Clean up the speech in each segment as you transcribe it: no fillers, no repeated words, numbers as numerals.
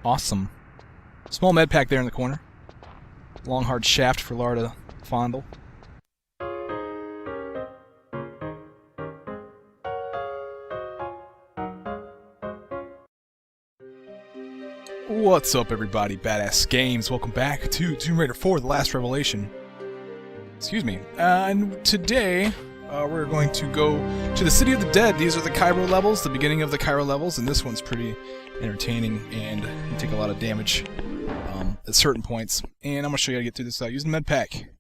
Awesome. Small med pack there in the corner. Long hard shaft for Lara to fondle. What's up, everybody? Badass Games. Welcome back to Tomb Raider 4: The Last Revelation. Excuse me. And today, we're going to go to the City of the Dead. These are the Cairo levels, the beginning of the Cairo levels, and this one's pretty entertaining, and you take a lot of damage at certain points. And I'm going to show you how to get through this using the med pack.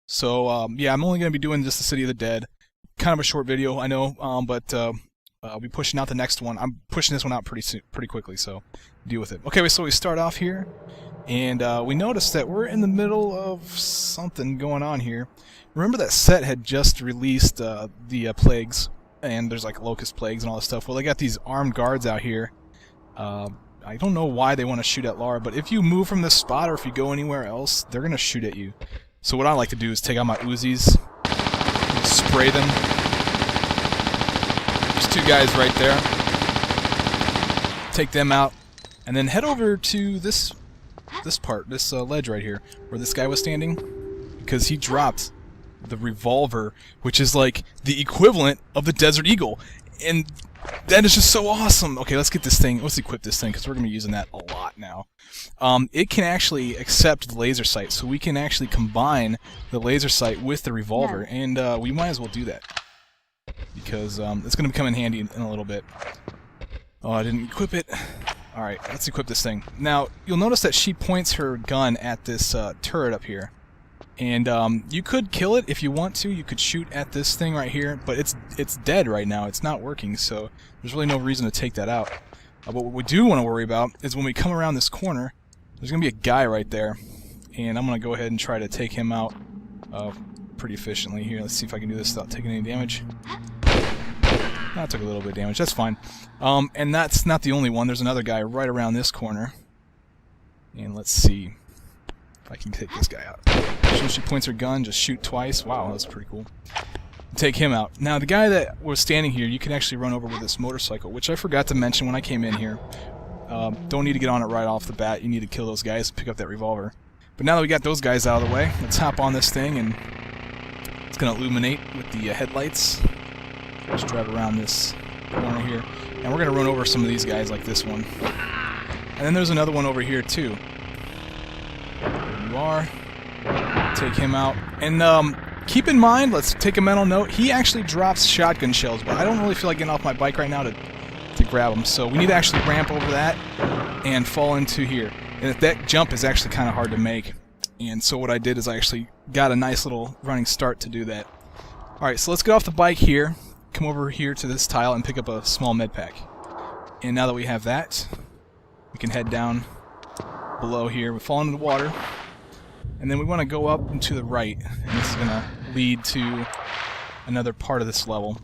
So, yeah, I'm only going to be doing just the City of the Dead. Kind of a short video, I know, but I'll be pushing out the next one. I'm pushing this one out pretty quickly, so deal with it. Okay, so we start off here, and we notice that we're in the middle of something going on here. Remember that Set had just released the plagues, and there's like locust plagues and all this stuff. Well, they got these armed guards out here. I don't know why they want to shoot at Lara, but if you move from this spot or if you go anywhere else, they're going to shoot at you. So what I like to do is take out my Uzis, spray them. There's two guys right there. Take them out, and then head over to this ledge right here, where this guy was standing, because he dropped the revolver, which is like the equivalent of the Desert Eagle, and that is just so awesome. Okay, let's get this thing. Let's equip this thing, because we're going to be using that a lot now. It can actually accept the laser sight, so we can actually combine the laser sight with the revolver, and we might as well do that, because it's going to come in handy in a little bit. Oh, I didn't equip it. Alright, let's equip this thing. Now, you'll notice that she points her gun at this turret up here. And you could kill it if you want to. You could shoot at this thing right here, but it's dead right now. It's not working, so there's really no reason to take that out. But what we do want to worry about is when we come around this corner, there's going to be a guy right there. And I'm going to go ahead and try to take him out pretty efficiently here. Let's see if I can do this without taking any damage. I took a little bit of damage. That's fine. And that's not the only one. There's another guy right around this corner. And let's see if I can take this guy out. As soon as she points her gun, just shoot twice. Wow, that's pretty cool. Take him out. Now, the guy that was standing here, you can actually run over with this motorcycle, which I forgot to mention when I came in here. Don't need to get on it right off the bat. You need to kill those guys and pick up that revolver. But now that we got those guys out of the way, let's hop on this thing, and it's going to illuminate with the headlights. Just drive around this corner here, and we're going to run over some of these guys like this one. And then there's another one over here too. There you are. Take him out. And keep in mind, let's take a mental note, he actually drops shotgun shells, but I don't really feel like getting off my bike right now to grab them. So we need to actually ramp over that and fall into here. And that jump is actually kind of hard to make. And so what I did is I actually got a nice little running start to do that. Alright, so let's get off the bike here. Come over here to this tile and pick up a small med pack. And now that we have that, we can head down below here. We fall into the water, and then we want to go up and to the right, and this is going to lead to another part of this level,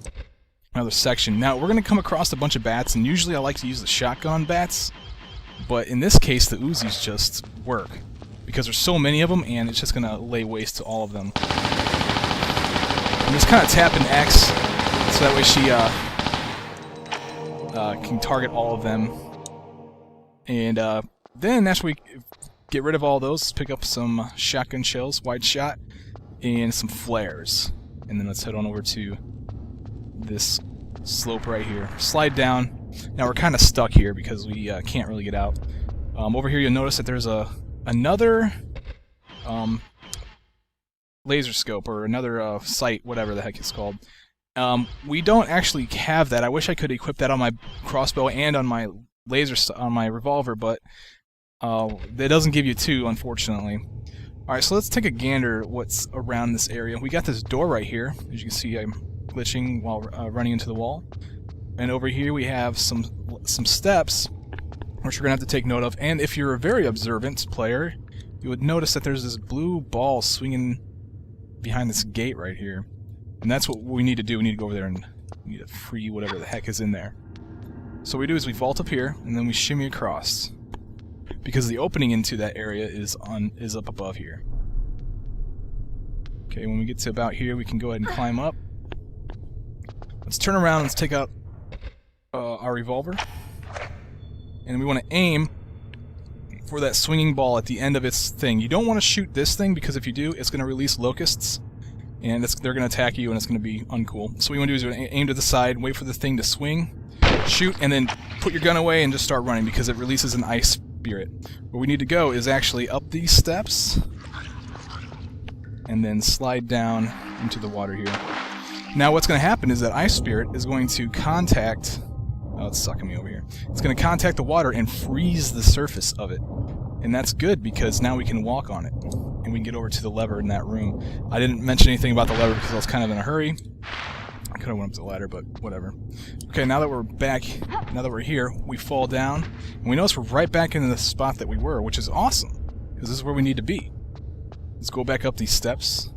another section. Now we're going to come across a bunch of bats, and usually I like to use the shotgun bats, but in this case the Uzis just work, because there's so many of them, and it's just going to lay waste to all of them. I'm just kind of tapping X, so that way she can target all of them. And then after we get rid of all those, let's pick up some shotgun shells, wide shot, and some flares. And then let's head on over to this slope right here. Slide down. Now we're kind of stuck here because we can't really get out. Over here you'll notice that there's another laser scope, or another sight, whatever the heck it's called. We don't actually have that. I wish I could equip that on my crossbow and on my on my revolver, but that doesn't give you two, unfortunately. Alright, so let's take a gander at what's around this area. We got this door right here. As you can see, I'm glitching while running into the wall. And over here we have some steps, which you're going to have to take note of. And if you're a very observant player, you would notice that there's this blue ball swinging behind this gate right here. And that's what we need to do. We need to go over there and we need to free whatever the heck is in there. So what we do is we vault up here, and then we shimmy across, because the opening into that area is up above here. Okay, when we get to about here, we can go ahead and climb up. Let's turn around. Let's take out our revolver, and we want to aim for that swinging ball at the end of its thing. You don't want to shoot this thing, because if you do, it's going to release locusts, and they're going to attack you, and it's going to be uncool. So what you want to do is aim to the side, wait for the thing to swing, shoot, and then put your gun away and just start running, because it releases an ice spirit. Where we need to go is actually up these steps, and then slide down into the water here. Now what's going to happen is that ice spirit is going to contact... Oh, it's sucking me over here. It's going to contact the water and freeze the surface of it. And that's good, because now we can walk on it. And we can get over to the lever in that room. I didn't mention anything about the lever because I was kind of in a hurry. I could have went up the ladder, but whatever. Okay, now that we're back, now that we're here, we fall down. And we notice we're right back in the spot that we were, which is awesome. Because this is where we need to be. Let's go back up these steps.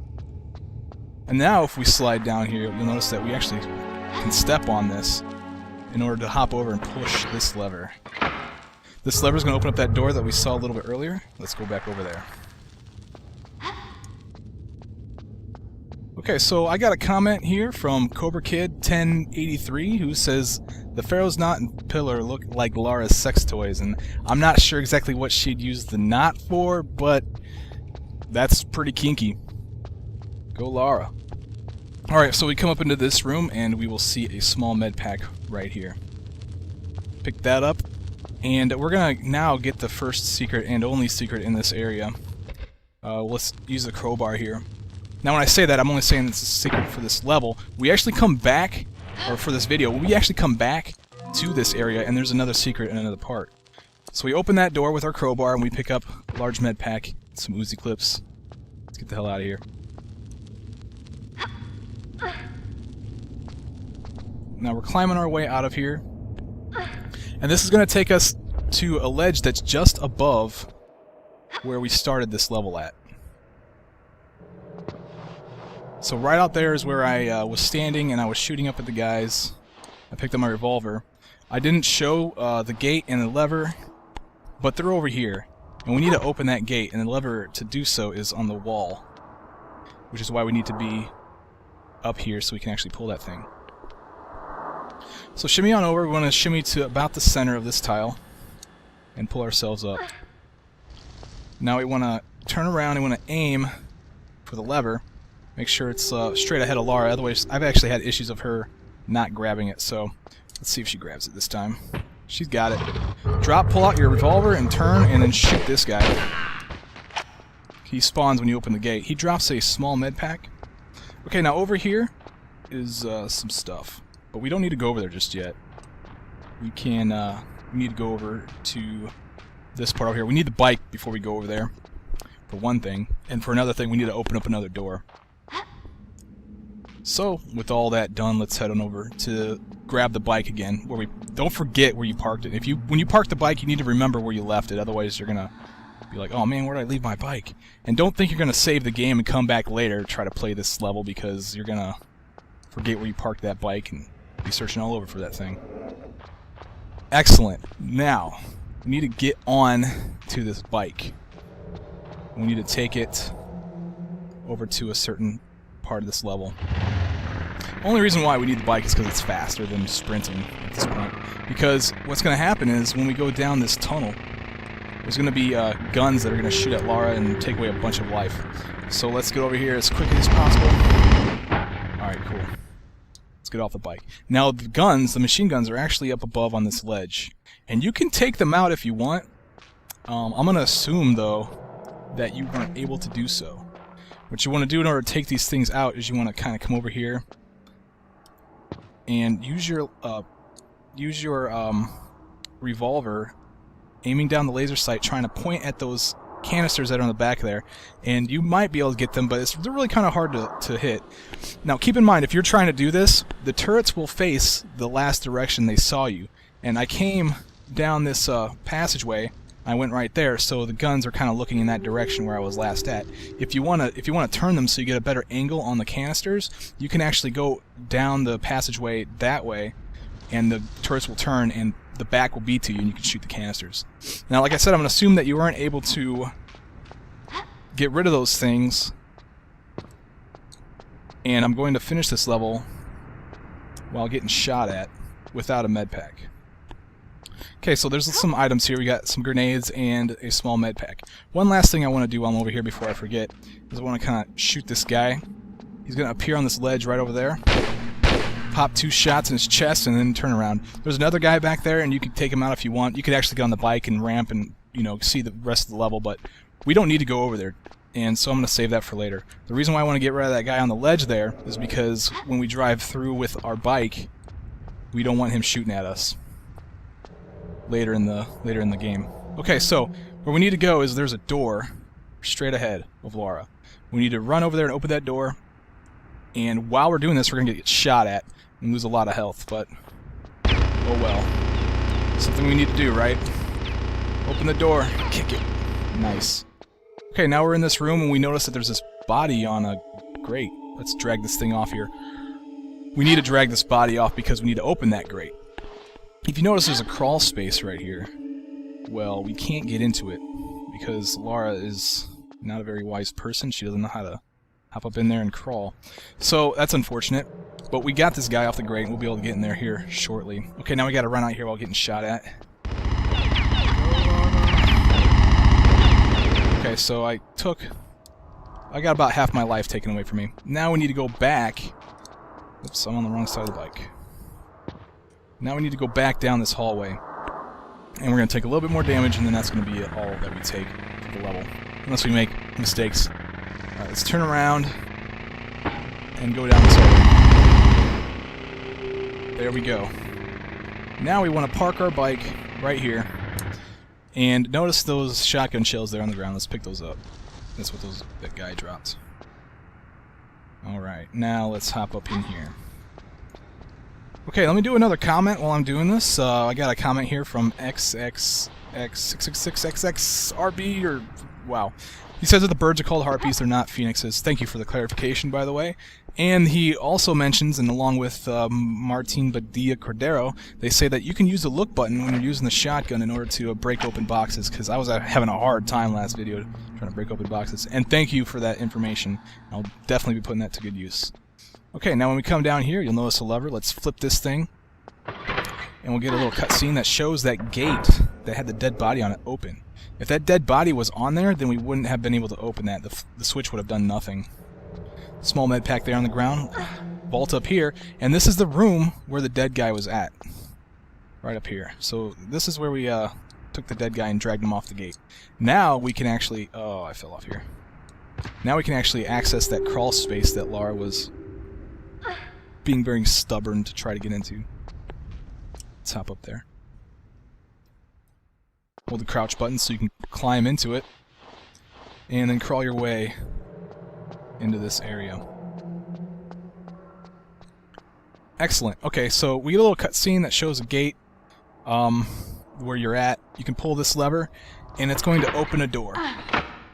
And now if we slide down here, you'll notice that we actually can step on this in order to hop over and push this lever. This lever is going to open up that door that we saw a little bit earlier. Let's go back over there. Okay, so I got a comment here from Cobra Kid 1083 who says the Pharaoh's knot and pillar look like Lara's sex toys, and I'm not sure exactly what she'd use the knot for, but that's pretty kinky. Go Lara. Alright, so we come up into this room and we will see a small med pack right here. Pick that up, and we're gonna now get the first secret and only secret in this area. Let's use the crowbar here. Now when I say that, I'm only saying it's a secret for this level. We actually come back, or for this video, we actually come back to this area and there's another secret in another part. So we open that door with our crowbar and we pick up a large med pack, some Uzi clips. Let's get the hell out of here. Now we're climbing our way out of here, and this is going to take us to a ledge that's just above where we started this level at. So right out there is where I was standing and I was shooting up at the guys. I picked up my revolver. I didn't show the gate and the lever, but they're over here, and we need to open that gate, and the lever to do so is on the wall, which is why we need to be up here so we can actually pull that thing. So shimmy on over. We want to shimmy to about the center of this tile and pull ourselves up. Now we want to turn around and want to aim for the lever. Make sure it's straight ahead of Lara. Otherwise, I've actually had issues of her not grabbing it. So let's see if she grabs it this time. She's got it. Drop, pull out your revolver, and turn, and then shoot this guy. He spawns when you open the gate. He drops a small med pack. Okay, now over here is some stuff. But we don't need to go over there just yet. We can, we need to go over to this part over here. We need the bike before we go over there, for one thing. And for another thing, we need to open up another door. So, with all that done, let's head on over to grab the bike again. Where we don't forget where you parked it. When you park the bike, you need to remember where you left it. Otherwise, you're gonna be like, "Oh man, where did I leave my bike?" And don't think you're gonna save the game and come back later to try to play this level, because you're gonna forget where you parked that bike and be searching all over for that thing. Excellent. Now, we need to get on to this bike. We need to take it over to a certain part of this level. Only reason why we need the bike is because it's faster than sprinting at this point. Because what's going to happen is when we go down this tunnel, there's going to be guns that are going to shoot at Lara and take away a bunch of life. So let's get over here as quickly as possible. Alright, cool. Let's get off the bike. Now the guns, the machine guns, are actually up above on this ledge. And you can take them out if you want. I'm going to assume, though, that you weren't able to do so. What you want to do in order to take these things out is you want to kind of come over here and use your revolver, aiming down the laser sight, trying to point at those canisters that are on the back there, and you might be able to get them, but they're really kind of hard to hit. Now keep in mind, if you're trying to do this, the turrets will face the last direction they saw you, and I came down this passageway. I went right there, so the guns are kind of looking in that direction where I was last at. If you want to turn them so you get a better angle on the canisters, you can actually go down the passageway that way, and the turrets will turn, and the back will be to you, and you can shoot the canisters. Now, like I said, I'm going to assume that you weren't able to get rid of those things, and I'm going to finish this level while getting shot at without a med pack. Okay, so there's some items here. We got some grenades and a small med pack. One last thing I want to do while I'm over here before I forget is I want to kind of shoot this guy. He's going to appear on this ledge right over there. Pop 2 shots in his chest and then turn around. There's another guy back there, and you can take him out if you want. You could actually get on the bike and ramp and, you know, see the rest of the level, but we don't need to go over there. And so I'm going to save that for later. The reason why I want to get rid of that guy on the ledge there is because when we drive through with our bike, we don't want him shooting at us later in the game. Okay, so where we need to go is there's a door straight ahead of Lara. We need to run over there and open that door. And while we're doing this, we're going to get shot at and lose a lot of health, but oh well. Something we need to do, right? Open the door, kick it. Nice. Okay, now we're in this room and we notice that there's this body on a grate. Let's drag this thing off here. We need to drag this body off because we need to open that grate. If you notice there's a crawl space right here, well, we can't get into it because Lara is not a very wise person. She doesn't know how to hop up in there and crawl. So that's unfortunate, but we got this guy off the grate and we'll be able to get in there here shortly. Okay, now we gotta run out here while getting shot at. Okay, so I got about half my life taken away from me. Now we need to go back. Oops, I'm on the wrong side of the bike. Now we need to go back down this hallway. And we're going to take a little bit more damage, and then that's going to be all that we take for the level. Unless we make mistakes. Alright, let's turn around and go down this hallway. There we go. Now we want to park our bike right here. And notice those shotgun shells there on the ground. Let's pick those up. That's what that guy dropped. Alright, now let's hop up in here. Okay, let me do another comment while I'm doing this. I got a comment here from XXX666XXRB, or wow. He says that the birds are called harpies, they're not phoenixes. Thank you for the clarification, by the way. And he also mentions, and along with Martin Badilla Cordero, they say that you can use the look button when you're using the shotgun in order to break open boxes, because I was having a hard time last video trying to break open boxes. And thank you for that information. I'll definitely be putting that to good use. Okay, now when we come down here, you'll notice a lever. Let's flip this thing, and we'll get a little cutscene that shows that gate that had the dead body on it open. If that dead body was on there, then we wouldn't have been able to open that. The switch would have done nothing. Small med pack there on the ground. Vault up here, and this is the room where the dead guy was at. Right up here. So this is where we took the dead guy and dragged him off the gate. Now we can actually... Oh, I fell off here. Now we can actually access that crawl space that Lara was being very stubborn to try to get into. Let's hop up there. Hold the crouch button so you can climb into it, and then crawl your way into this area. Excellent. Okay, so we get a little cutscene that shows a gate where you're at. You can pull this lever, and it's going to open a door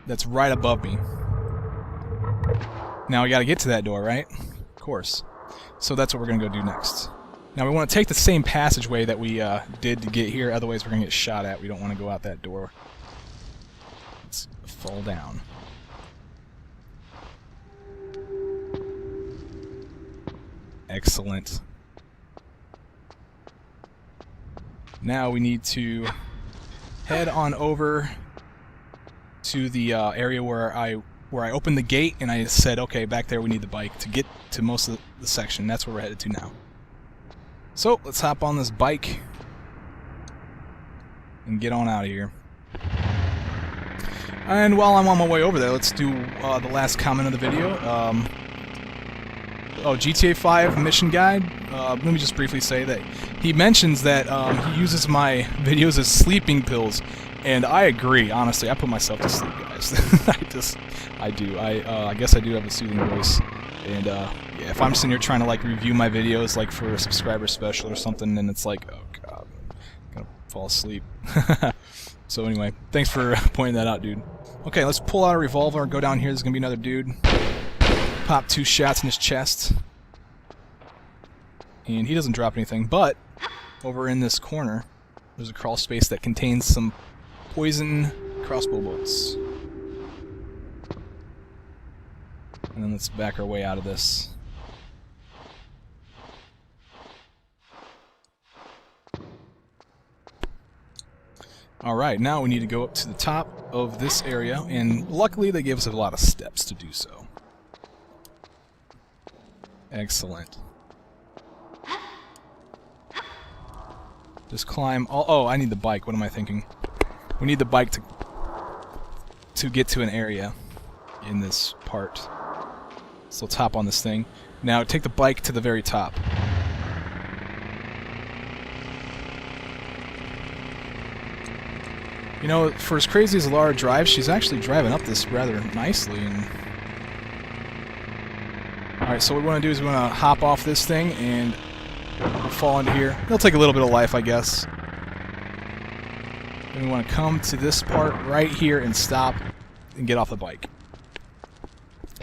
that's right above me. Now we got to get to that door, right? Of course. So that's what we're going to go do next. Now we want to take the same passageway that we did to get here, otherwise we're going to get shot at. We don't want to go out that door. Let's fall down. Excellent. Now we need to head on over to the area where I opened the gate and I said, okay, back there we need the bike to get to most of the section. That's where we're headed to now. So, let's hop on this bike and get on out of here. And while I'm on my way over there, let's do the last comment of the video. GTA 5 mission guide. Let me just briefly say that he mentions that he uses my videos as sleeping pills, and I agree. Honestly, I put myself to sleep, guys. I do. I guess I do have a soothing voice, and yeah, if I'm sitting here trying to like review my videos, like for a subscriber special or something, then it's like, oh god, I'm gonna fall asleep. So anyway, thanks for pointing that out, dude. Okay, let's pull out a revolver and go down here. There's gonna be another dude. Pop 2 shots in his chest. And he doesn't drop anything, but over in this corner, there's a crawl space that contains some poison crossbow bolts. And then let's back our way out of this. Alright, now we need to go up to the top of this area, and luckily they gave us a lot of steps to do so. Excellent. Just climb all... Oh, I need the bike. What am I thinking? We need the bike to get to an area in this part. So let's hop on this thing. Now take the bike to the very top. You know, for as crazy as Lara drives, she's actually driving up this rather nicely. And alright, so what we want to do is we want to hop off this thing and we'll fall into here. It'll take a little bit of life, I guess. Then we want to come to this part right here and stop and get off the bike.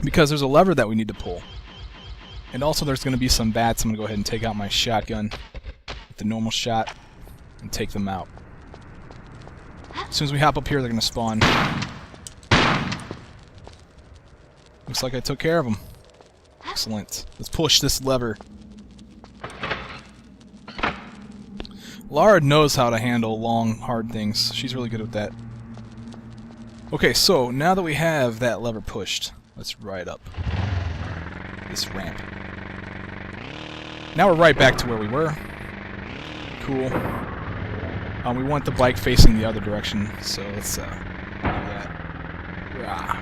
Because there's a lever that we need to pull. And also there's going to be some bats. I'm going to go ahead and take out my shotgun with the normal shot and take them out. As soon as we hop up here, they're going to spawn. Looks like I took care of them. Excellent. Let's push this lever. Lara knows how to handle long, hard things. She's really good at that. Okay, so now that we have that lever pushed, let's ride up this ramp. Now we're right back to where we were. Cool. We want the bike facing the other direction, so let's do that.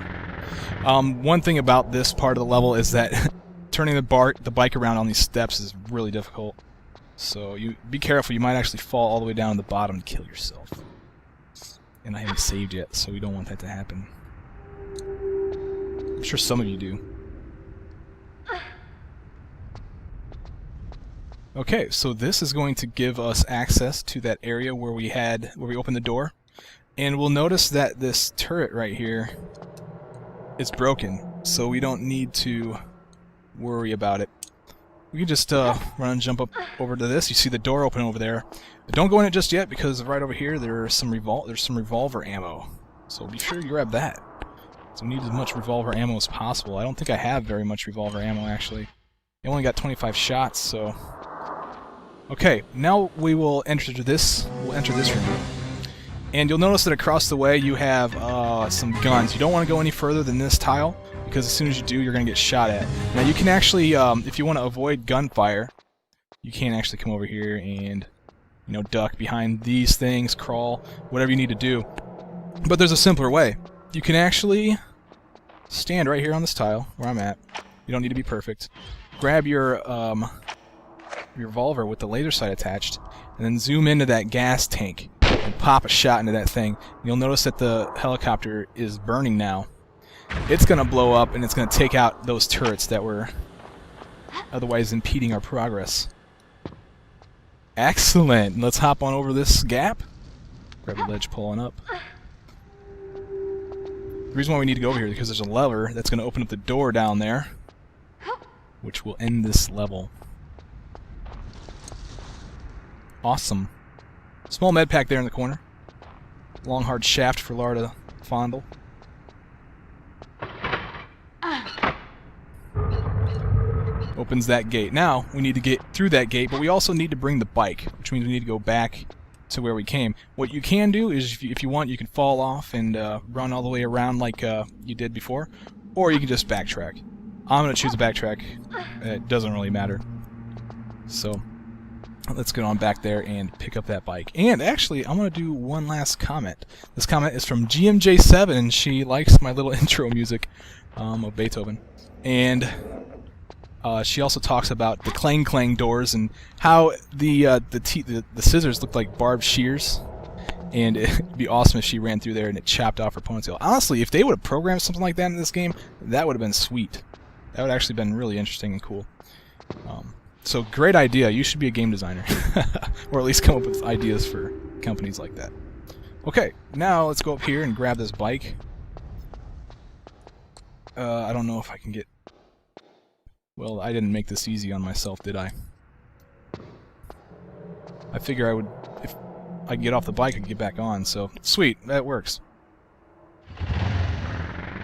One thing about this part of the level is that turning the bike around on these steps is really difficult. So you be careful, you might actually fall all the way down to the bottom and kill yourself. And I haven't saved yet, so we don't want that to happen. I'm sure some of you do. Okay, so this is going to give us access to that area where we opened the door. And we'll notice that this turret right here is broken, so we don't need to worry about it. We can just run and jump up over to this. You see the door open over there. But don't go in it just yet, because right over here there's some revolver ammo. So be sure you grab that. So we need as much revolver ammo as possible. I don't think I have very much revolver ammo, actually. I only got 25 shots, so... Okay, now we will enter this. We'll enter this room. And you'll notice that across the way you have some guns. You don't want to go any further than this tile, because as soon as you do, you're going to get shot at. Now you can actually, if you want to avoid gunfire, you can actually come over here and, you know, duck behind these things, crawl, whatever you need to do. But there's a simpler way. You can actually stand right here on this tile, where I'm at. You don't need to be perfect. Grab your revolver with the laser sight attached, and then zoom into that gas tank and pop a shot into that thing. You'll notice that the helicopter is burning now. It's going to blow up, and it's going to take out those turrets that were otherwise impeding our progress. Excellent! Let's hop on over this gap. Grab the ledge pulling up. The reason why we need to go over here is because there's a lever that's going to open up the door down there, which will end this level. Awesome. Small med pack there in the corner. Long hard shaft for Lara to fondle. Opens that gate. Now we need to get through that gate, but we also need to bring the bike, which means we need to go back to where we came. What you can do is, if you want, you can fall off and run all the way around like you did before, or you can just backtrack. I'm going to choose a backtrack. It doesn't really matter. So let's get on back there and pick up that bike. And actually, I'm going to do one last comment. This comment is from GMJ7, and she likes my little intro music of Beethoven. And she also talks about the clang clang doors and how the scissors look like barbed shears. And it'd be awesome if she ran through there and it chopped off her ponytail. Honestly, if they would have programmed something like that in this game, that would have been sweet. That would have actually been really interesting and cool. So great idea. You should be a game designer. Or at least come up with ideas for companies like that. Okay, now let's go up here and grab this bike. I don't know if I can get... Well, I didn't make this easy on myself, did I? I figure I would... If I could get off the bike, I could get back on, so... Sweet, that works.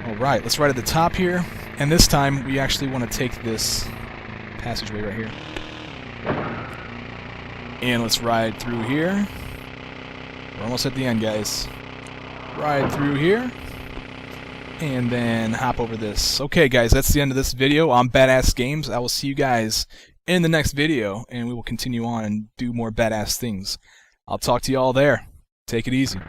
Alright, let's ride at the top here. And this time, we actually want to take this passageway right here. And let's ride through here. We're almost at the end, guys. Ride through here. And then hop over this. Okay, guys, that's the end of this video on Badass Games. I will see you guys in the next video, and we will continue on and do more badass things. I'll talk to you all there. Take it easy.